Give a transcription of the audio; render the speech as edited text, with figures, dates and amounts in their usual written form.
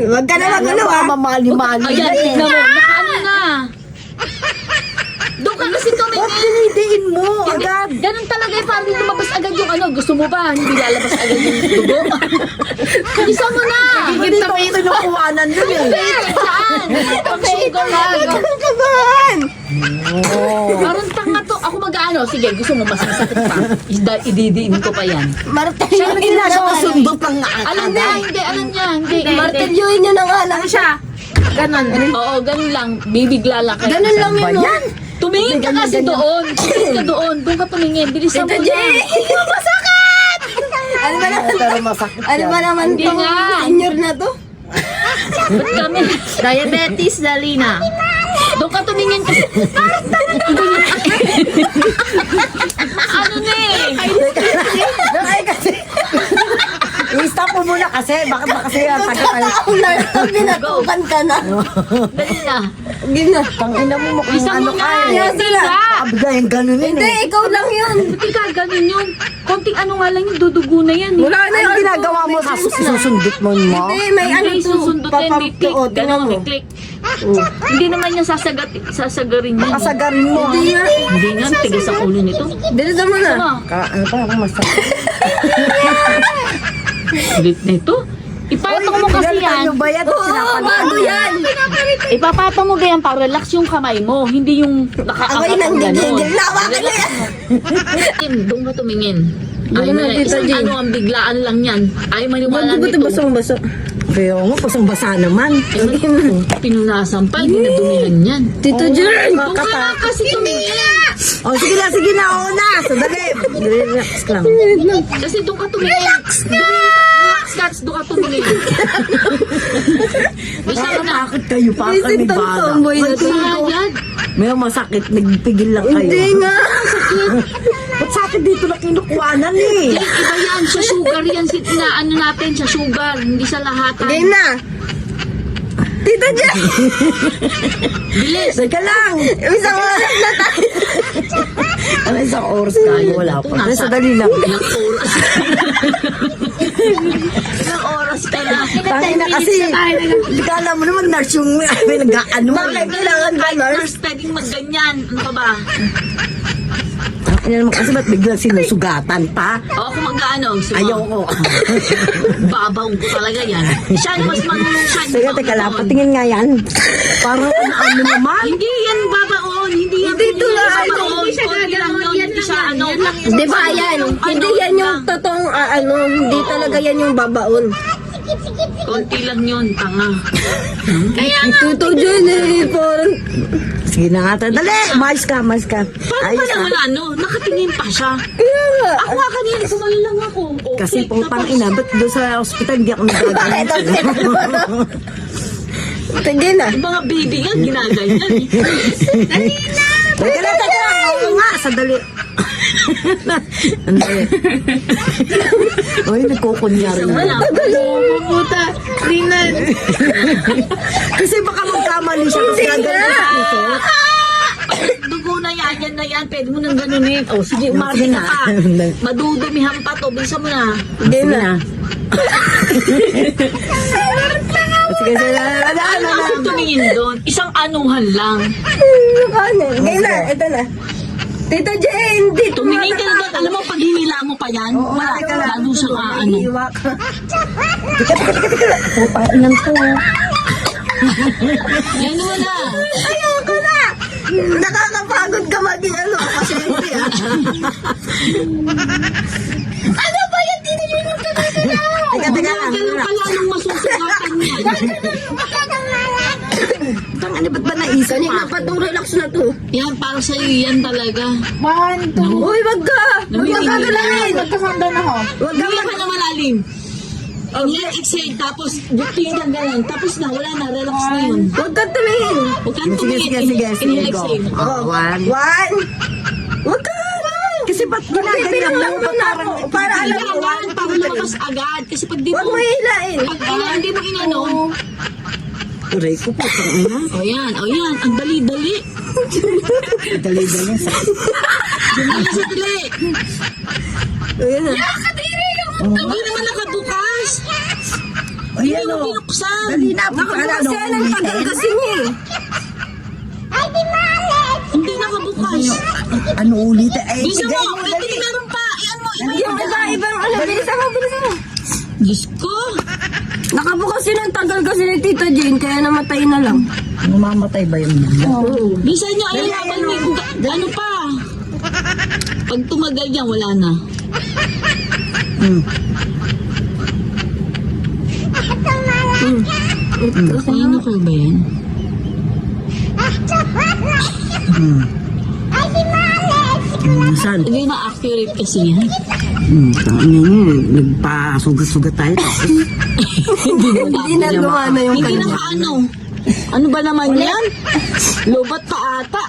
Huwag ka na magulo ah. Mamali-mali. Ayan, tignan mo. Nakaano na. Doon ka kasi tumingin. Pinidiin mo agad. Ganun talaga eh, parang lumabas agad yung ano. Gusto mo ba? Hindi lalabas agad yung dugo. Isa mo na. Hindi ko ito yung kuwanan nun eh. Saan? Pang sugar lang. Kakabahan. Parang tanga to. Ako mag-ano. Sige, gusto mo mas masakit pa. Ididiin ko pa yan. Martilyuin nyo na nga. Sundot lang nga. Alam niya, hindi. Alam niya, hindi. Martilyuin nyo na nga lang siya. Ganon. Oo, ganun lang. Bibigla lang kayo. Ganun lang yun, no? Tumingin ka kasi doon. Tumingin ka doon. Doon ka tumingin. Bilisan mo Tito na. Jay! Masakit! Ano ba naman Pero masakit Ano ba yan. naman Hindi tong nga. senior na to? Ba't kami? Diabetes, Dalina. Doon ka tumingin kasi. Ano na eh? Ay, kasi. I-stop mo muna kasi. Bakit ba kasi yan? Pagkakataon na pinatukan ka na. Dali na. Gina. Tangina mo mukhang Isa ano mo ka na. eh. Yan sila. Abda yung ganun yun Hindi, eh. ikaw lang yun. Ba't ka ganun yun? Konting ano nga lang yung dudugo na yan eh. Wala na Ang yung ginagawa mo sa susundot mo mo. Hindi, may ano Hindi, to. susundutin, may click. Papaptuot. Tingnan Ganon, mo. may click. Hindi naman niya sasagarin yan. Kasagarin mo. Hindi nga. Hindi nga, tigas ang ulo nito. Bilisan mo na. Ano? Ano pa ako masakit. Ulit nito. Ipatong mo kasi yan. Yung bayad at Oo, bago yan. Ipapatong mo ganyan para relax yung kamay mo. Hindi yung Ako'y nakaangat ang gano'n. nanggigigil. Nawakan na yan. Doon ka tumingin. Doon Ay, na, na, Tita isang Jean. ano ang biglaan lang yan. Ay, maniwala Bago ba ito nito. basang-baso? Kaya nga, pasang-basa naman. Pinunasan pa, hindi na dumihan yan. Tito Jern. Doon ka na kasi tumingin. O, sige na, oo na. Sandali. Relax lang. Kasi doon ka tumingin. Relax ka, doon ka tumingin. Bisa ka na. Bakit kayo pa Isip kami tong bala? tomboy na to. Sayad. May masakit, nagpigil lang kayo. Hindi nga. Ba't sa akin dito na kinukuhanan eh? Yan, iba yan. Sa sugar yan. Na ano natin, sa sugar. Hindi sa lahatan. Game na. Tito Jern. Bilis. Teka lang. Isang oras na tayo. Ano isang oras tayo? Wala pa. Nasa- Sandali lang. Ilang oras. Ilang oras ka na. Tangin na kasi. Hindi ka alam mo naman, nurse yung nag-ano. Bakit kailangan ba, Kahit nurse? nurse, pwedeng magganyan. Ano ka ba? Ano naman kasi ba't biglang sinusugatan pa? O, kung mag-ano. Ayaw ko. Babaw ko talaga yan. Siya, mas manunong siya. Teka, teka lang. Patingin nga yan. Parang ano naman. Hindi yan babaon. Hindi yan. Dito yan lang. babaon. Hindi siya Konti lang yun. Hindi siya ano. Di ba yan? Hindi yan yung totoong ano, hindi talaga yan yung babaon. Konti lang yun. Tanga. Tito Jern eh, parang Sige na nga tayo. Dali! Mais ka, mais ka. Paano Ayos pala ah. wala ano? Nakatingin pa siya. kaya nga. Ako nga kanina, sumali lang ako. Okay, Kasi putang tapos- ina, ba't doon sa ospital hindi ako nagagalit? Sige na. Yung mga baby nga, ginaganyan. Teka lang, teka lang. Oo nga, sandali. Sandali. Uy, nagkukunyari na. Wala. Puta, Rinan. Kasi baka magkamali siya kasi gagawin sa puso. Dugo na yan na yan. Pwede mo nang ganunin. O, sige, umarte Sige ka na. pa. Madudumihan pa to. Bilisan mo na. Sige na. Sige, sige na. Ano ako tumingin doon? Isang anuhan lang. Ano? Ngayon na, ito na. Tito Jane, dito Tumingin ka na doon. Alam mo, pag hinila mo pa yan, wala ka lalo siyang ano. Iiwa ka. Putang inang to. Yan wala. Ayoko na! Nakakapagod ka maging ano, pasyente ah. Ano ba yan? Tito Jane, huwag ka na Teka, teka lang. Ganun pa lalong masusugatan yan. Tang ano, ba't ba naisip Kanina pa? pa itong relax na to. Yan, para sa'yo yan talaga. Uy, wag ka! Huwag ka gagalawin! Magkakanda na ho. Huwag ka Hindi pa na malalim. Inhale, exhale, tapos tingin ka ganun. Tapos na, wala na, relax na yun. Huwag ka tumingin! Huwag kang Sige, tumingin. sige, sige. Inhale, Sige, go. exhale. Oh, one. One! Huwag ka! Kasi ba't ginaganyan Bilang mo? lang muna ako para alam mo. Kailangan para lumabas agad. Kasi pag di Huwag mo, mo hilain! hindi mo inano. Aray ko po, tang ina. O yan, ang dali-dali. Dali-dali. Dali sa dali. Ayun na. Hindi naman nakabukas. Ayan o. Binuksan. Dali na, Nakabukas yan ang tagal kasi niya eh. Hindi nakabukas. Ano ulit? Ay, Bisa bigay mo, dali. hindi meron pa. Iyan mo, Yung iba-ibang ano, bilisan mo, bilisan mo. Diyos ko. Nakabukas yun ang tagal kasi ni Tita Jane, kaya namatay na lang. Mamamatay ba yung bigla? Bisa nyo, ayun habang may ano pa. Pag tumagal yan, wala na. Ayun ako ba yan? Saan? Hindi na accurate kasi yan. Nagpasugat-sugat tayo. Hindi na gumana yung Hindi kanya. na kaano. Ano ba naman yan? Lobat pa ata.